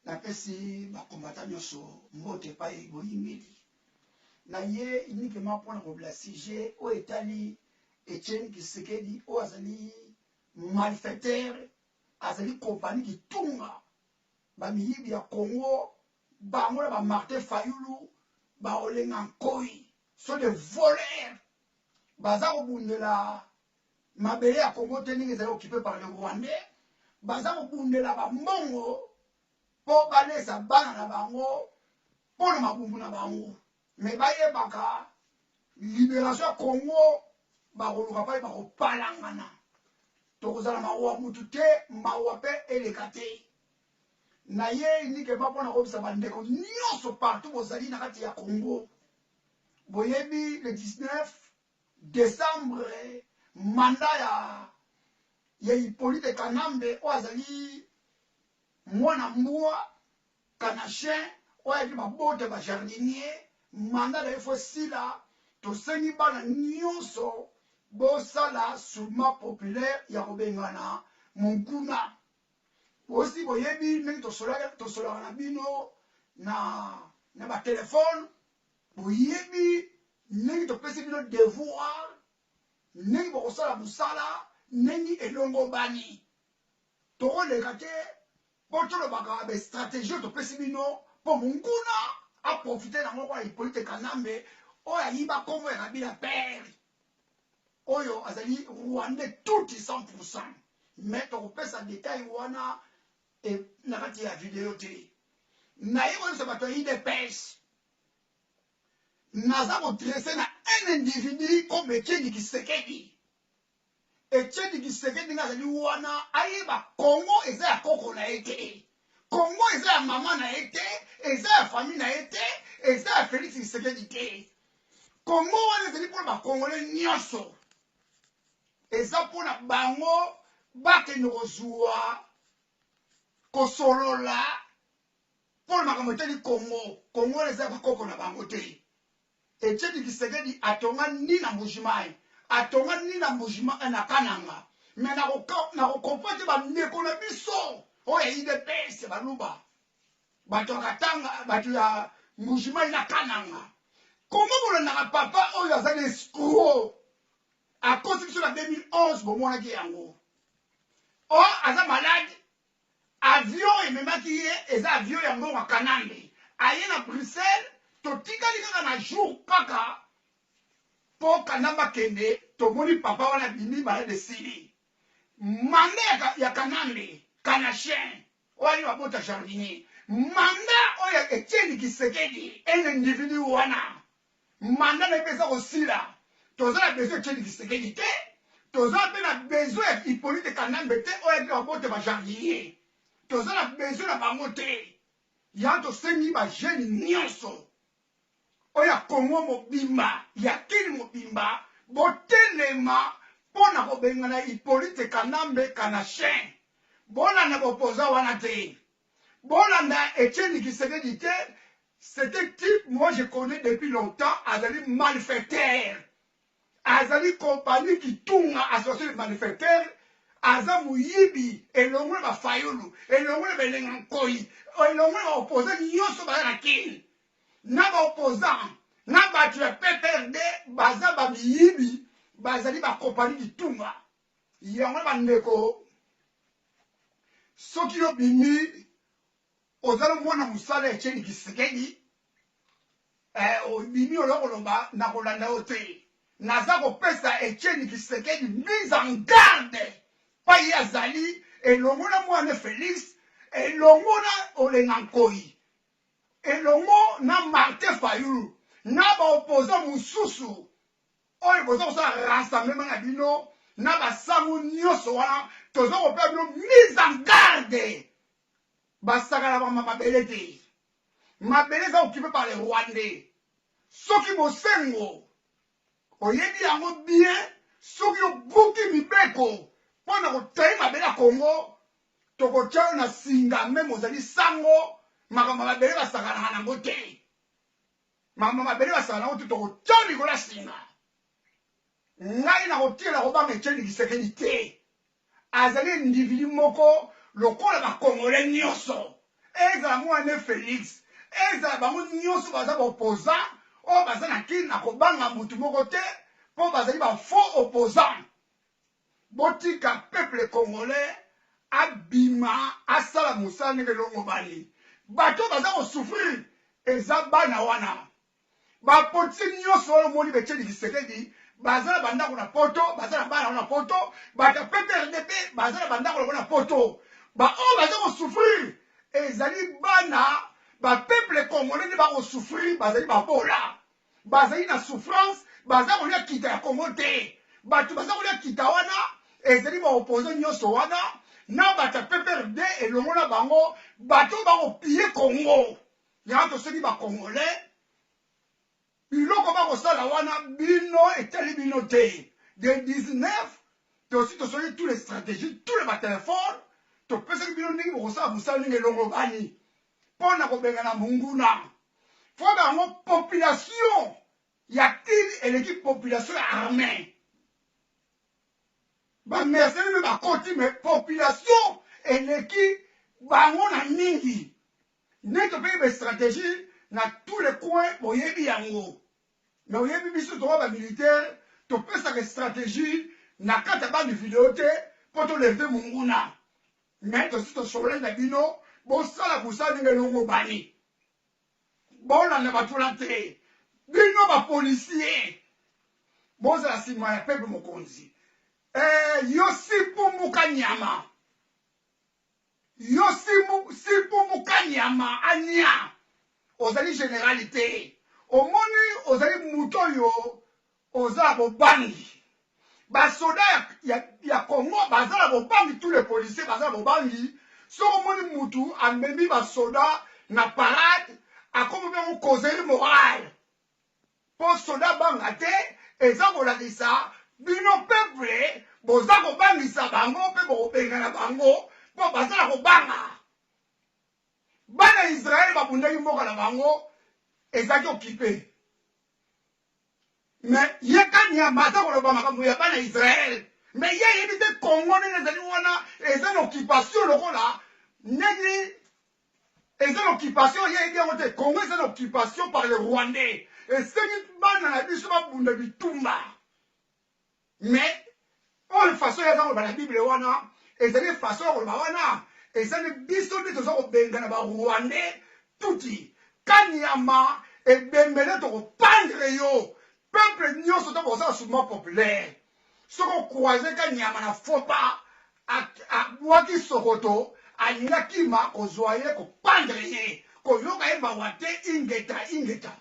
na pesi bakombata nyonso mbote pa boyimeli na ye inike mapona kobla sujet o etali Etienne Tshisekedi o azali malfaiteur azali compagnie kitunga bamiyibi ya Congo bango na ba Martin Fayulu ba olenga nkoi so de voleurs baza kobundela mabele ya Congo te ndenge ezali occupé par le Rwandais baza kobundela bambongo po balesa bana na bango po na mabumbu na bango me bayebaka libération ya Congo bakoluka pa bakopalangana tokozala mawa mutu te mawa mpe eleka te na ye nike bapona kobisa bandeko nyonso partout bozali na kati ya Congo boyebi le 19 décembre mandat ya Hippolyte Kanambe o azali mwana mbwa kanachin o ayaki babote bajardinier mandat na ye fo sila tosengi bana nyonso bosala soulèvement populaire ya kobengana monguna osi boyebi ndenge tosolaka na bino na batelefone boyebi ndenge topesi bino devoir ndenge bokosala mosala ndenge elongo bani tokoleka te mpo tolobaka bastratégie topesi bino mpo monguna aprofite nango kwa Hippolyte Kanambe oyo ayiba Kongo ya Kabila père oyo azali Rwandais tuti 100%. Mais tokopesa détail wana na kati ya video te naye koyebisa bato ya UDPS naza kodresse na un individu comme Etienne Tshisekedi. Etienne Tshisekedi nga azali wana ayeba Congo eza ya koko na ye te, Congo eza ya mama na ye te, eza ya famille na ye te, eza ya Félix Tshisekedi te. Congo wana ezali mpona bakongolais nyonso, eza mpona bango bakende kozwa kosolola mpona makambo etali Congo. Congo wana eza bakoko na bango te. Etienne Tshisekedi atonga ni na Mbujimai, atonga ni na Mbujimai na Kananga, me na kokompa te bandeko na biso oyo UDPS baluba bato ya Katanga, bato ya Mbujimai na Kananga. Comment bolandaka papa oyo azali escroc akosi biso na 2011 bomonaki yango o aza malade avion ememaki ye eza avion ya mbongo ya Kanambe aye na Bruxelles totikali kaka na jour kaka po Kanamba kende tomoni papa wana bimi bala de sili manda ya Kanambe kanachin oyo babota jardinier manda oyo Etienne Tshisekedi un individu wana manda na epesa kosila toza na besoin Etienne Tshisekedi te toza mpe na besoin ya Hippolyte Kanambe te oyo ayaki babote bajardinier toza na besoin na bango te ya tosengi bajeune nyonso oyo ya Congo mobimba ya kini mobimba botelema mpo na kobengana Hippolyte Kanambe kanachin bolanda bopoza wana te bolanda Etienne Tshisekedi te. C'était type, moi je connais depuis longtemps, azali malfaiteur. Azali compagnie qui tourne associé de malfaiteurs, aza muyibi, elongwe ba fayulu, elongwe ba lengankoi, elongwe ba opposant nyonso ba na kini. Na ba opposant, na ba tu PPRD, baza ba miyibi, bazali ba compagnie qui tourne. Yango ba ndeko. Soki yo bimi ozalo mwana musala Etienne Tshisekedi bimi olokoloba na kolanda yo te naza kopesa Etienne Tshisekedi mise en garde pa ye azali elongo na mwana Félix elongo na olenga nkoi elongo na Martin Fayulu na baopposant mosusu oyo boza kosala rassemblement na bino na basango nyonso wana toza kopesa bino mise en garde basakala mabele te mabele eza occupé par les Rwandais soki bosengo oyebi yango bien soki obuki mibeko mpo na kotai mabele ya Congo tokotia na singa meme ozali sango makambo mabele basakalaka nango te makambo mabele basakala nango te tokotia likolo ya singa ngai na kotiela kobanga Etienne Tshisekedi te azali individu moko lokola bakongolais nyonso ezala mwana Félix ezala bango nyonso baza opposant o baza na kini na kobanga mutu moko te po bazali ba faux opposant botika peuple congolais abima asala musala ndenge longo bani bato baza kosouffrir eza bana wana bapotisi nyonso oyo omoni Etienne Tshisekedi baza na bandako na poto baza na bana na poto bato PPRD mpe baza na bandako na poto baoyo baza kosouffrir ezali bana bapeuple congolais nde bakosouffrir bazali babola bazali na souffrance baza kolia kita ya Congo te bato baza kolia kita wana ezali baopposant nyonso wana na bato ya PPRD elongo na bango bato bakopie Congo yango toseki bacongolais biloko bakosala wana bino etali bino te de 19 tosi tosoki tous les stratégies tous les batéléphones topesaki bino ndenge bokosala mosala ndenge elongo bani mpo na kobengana monguna fo bango population ya tili eleki population ya armée bamercenaire mpe bakoti me population eleki bango na mingi nde topeki bastratégie na tous les coins boyebi yango me oyebi biso toka bamilitaire topesaka stratégie na kati ya bandi video te mpo toleve monguna me tosi tosolola na bino bosala kosala ndenge elongo bani bolanda bato na te bino bapolisier bozala nsima ya peuple mokonzi yo sipumuka nyama yo sipumuka nyama anya ozali généralité omoni ozali mutu oyo ozala bobangi basoda ya Congo bazala bobangi tous les policiers bazala bobangi so omoni mutu amemi basoda na parade akomi bongo causerie morale po soda banga te eza kolakisa bino peuple boza kobangisa bango mpe bokobengana bango mpo bazala kobanga bana Israeli babundaki mboka na bango ezaki okipe me ye kanyama aza koloba makambo ya bana Israeli me ye yebi te Congo nini ezali wana eza na occupation lokola ndenge eza na occupation ye yebi yango te Congo eza na occupation par le Rwandais esengi bana na biso babunda bitumba mais oyo façon yaza koloba na Bible wana ezali façon ya koloba wana ezali biso nde toza kobengana barwandais tuti kanyama ebembele tokopandre yo peuple nyonso to bozala souverain populaire soko okroise kanyama na fopa abwaki sokoto alinga kima kozwa ye kopandre ye koyoka ye mawa te ingeta